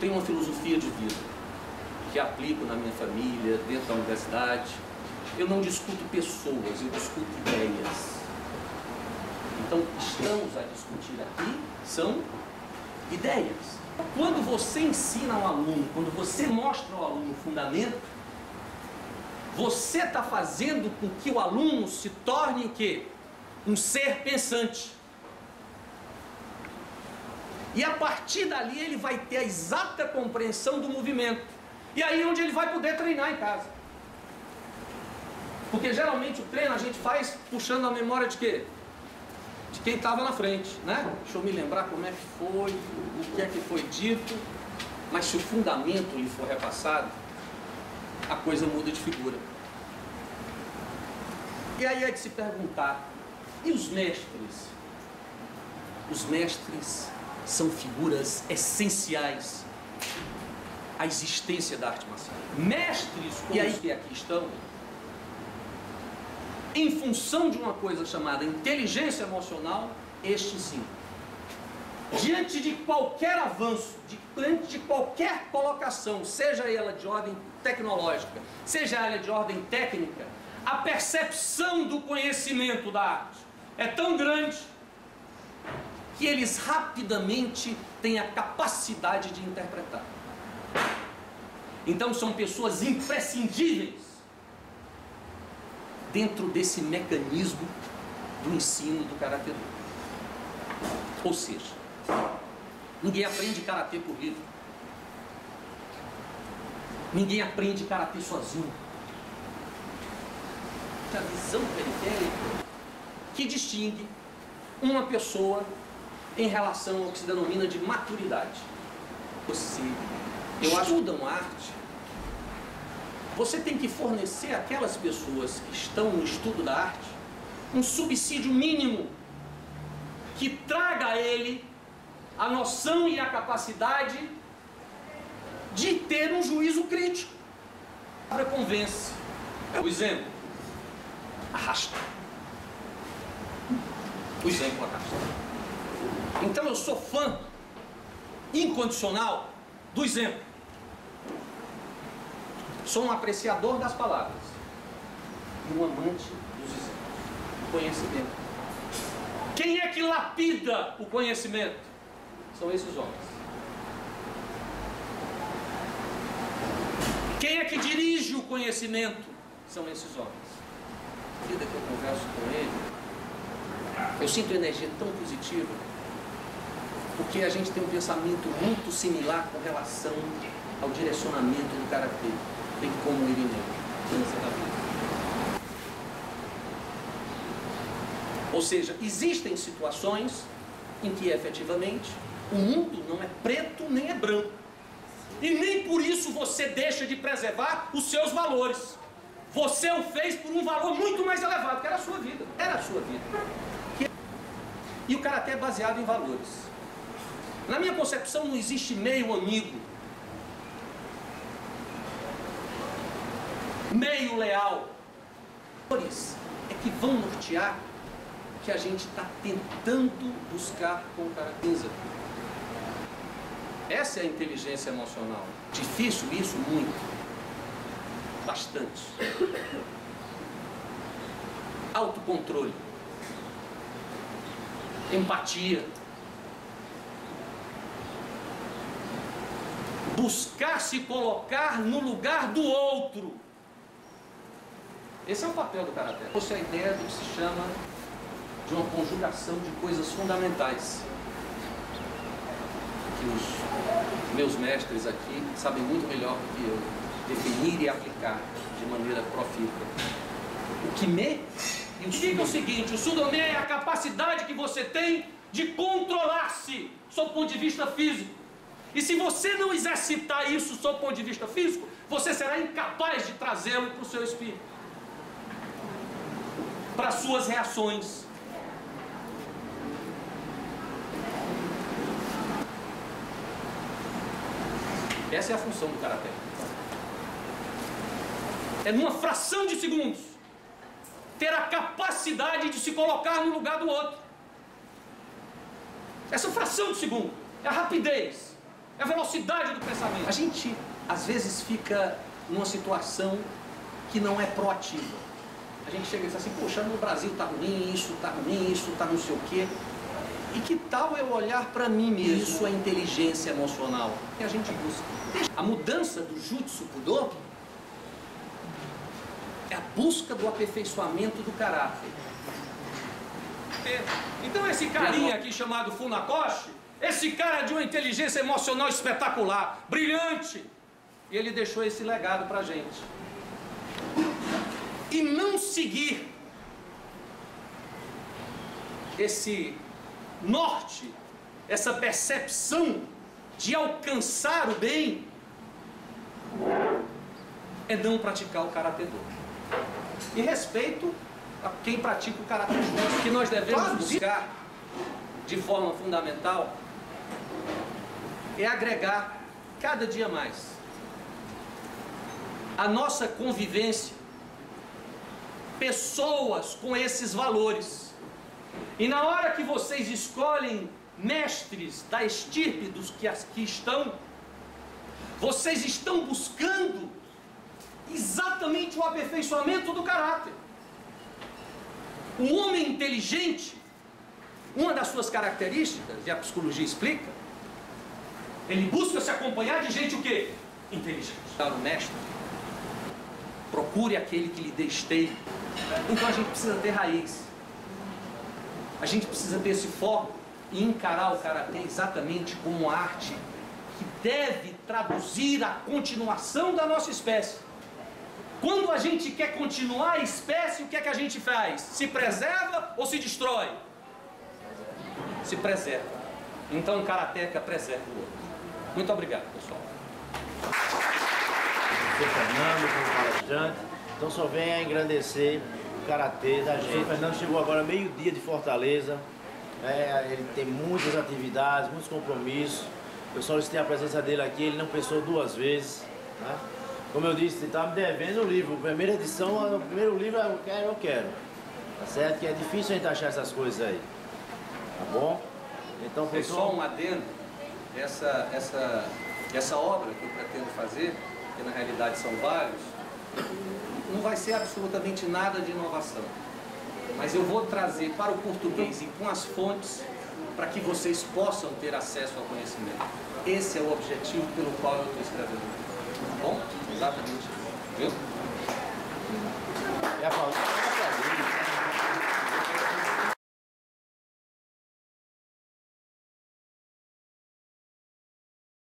tenho uma filosofia de vida que aplico na minha família, dentro da universidade. Eu não discuto pessoas, eu discuto ideias. Então, estamos a discutir aqui são ideias. Quando você ensina ao aluno, quando você mostra ao aluno o fundamento, você está fazendo com que o aluno se torne o quê? Um ser pensante. E a partir dali ele vai ter a exata compreensão do movimento. E aí é onde ele vai poder treinar em casa. Porque geralmente o treino a gente faz puxando a memória de quê? De quem estava na frente, né? Deixa eu me lembrar como é que foi, o que é que foi dito. Mas se o fundamento lhe for repassado, a coisa muda de figura. E aí é de se perguntar, e os mestres? Os mestres são figuras essenciais à existência da arte marcial. Mestres, como os que aqui estão, em função de uma coisa chamada inteligência emocional, estes sim. Diante de qualquer avanço, diante de qualquer colocação, seja ela de ordem tecnológica, seja ela de ordem técnica, a percepção do conhecimento da arte é tão grande que eles rapidamente têm a capacidade de interpretar. Então são pessoas imprescindíveis dentro desse mecanismo do ensino do karatê. Ou seja, ninguém aprende karatê por livro. Ninguém aprende karatê sozinho. A visão periférica que distingue uma pessoa em relação ao que se denomina de maturidade. Você estudam arte, você tem que fornecer àquelas pessoas que estão no estudo da arte um subsídio mínimo que traga a ele a noção e a capacidade de ter um juízo crítico. A palavra convence. Por exemplo, arrasta. O exemplo arrasta. Então eu sou fã incondicional do exemplo. Sou um apreciador das palavras e um amante dos exemplos, do conhecimento. Quem é que lapida o conhecimento? São esses homens. Quem é que dirige o conhecimento? São esses homens. À medida que eu converso com ele, eu sinto energia tão positiva, porque a gente tem um pensamento muito similar com relação ao direcionamento do karatê, bem como o Irineu. Ou seja, existem situações em que efetivamente o mundo não é preto nem é branco. E nem por isso você deixa de preservar os seus valores. Você o fez por um valor muito mais elevado, que era a sua vida. Era a sua vida. E o karatê é baseado em valores. Na minha concepção não existe meio amigo, meio leal. Valores é que vão nortear que a gente está tentando buscar com o karatê. Essa é a inteligência emocional. Difícil isso? Muito. Bastante. Autocontrole. Empatia. Buscar se colocar no lugar do outro. Esse é o papel do karatê. Essa é a ideia do que se chama de uma conjugação de coisas fundamentais, que os meus mestres aqui sabem muito melhor do que eu definir e aplicar de maneira profícua. O Kime e o Sudomé é o seguinte: o Sudomé é a capacidade que você tem de controlar-se sob o ponto de vista físico. E se você não exercitar isso sob o ponto de vista físico, você será incapaz de trazê-lo para o seu espírito, para as suas reações. Essa é a função do karatê. É numa fração de segundos ter a capacidade de se colocar no lugar do outro. Essa fração de segundo é a rapidez. É a velocidade do pensamento. A gente, às vezes, fica numa situação que não é proativa. A gente chega e diz assim, poxa, no Brasil tá ruim, isso tá não sei o quê. E que tal eu olhar para mim mesmo? Isso é inteligência emocional que a gente busca. A mudança do Jutsu Budo é a busca do aperfeiçoamento do caráter. Então esse carinha aqui chamado Funakoshi, esse cara de uma inteligência emocional espetacular, brilhante, e ele deixou esse legado pra gente. E não seguir esse norte, essa percepção de alcançar o bem, é não praticar o Karatê Do. E respeito a quem pratica o Karatê Do. O que nós devemos buscar de forma fundamental é agregar cada dia mais a nossa convivência pessoas com esses valores. E na hora que vocês escolhem mestres da estirpe dos que aqui estão, vocês estão buscando exatamente o aperfeiçoamento do caráter. O homem inteligente, uma das suas características, e a psicologia explica, ele busca se acompanhar de gente o quê? Inteligente. Está no mestre. Procure aquele que lhe dê esteio. Então a gente precisa ter raiz. A gente precisa ter esse foco e encarar o karatê exatamente como arte que deve traduzir a continuação da nossa espécie. Quando a gente quer continuar a espécie, o que é que a gente faz? Se preserva ou se destrói? Se preserva. Então o karateca preserva o outro. Muito obrigado, pessoal. Sou Fernando, como palestrante. Então só venha engrandecer o karatê da gente. O Fernando chegou agora meio-dia de Fortaleza. Ele tem muitas atividades, muitos compromissos. Eu solicitei a presença dele aqui, ele não pensou duas vezes. Né? Como eu disse, ele estava me devendo o livro. A primeira edição, o primeiro livro eu quero. Tá certo? Que é difícil a gente achar essas coisas aí. Tá bom? Então, pessoal, só um adendo. Essa obra que eu pretendo fazer, que na realidade são vários, não vai ser absolutamente nada de inovação. Mas eu vou trazer para o português e com as fontes para que vocês possam ter acesso ao conhecimento. Esse é o objetivo pelo qual eu estou escrevendo. Tá bom? Exatamente. Viu?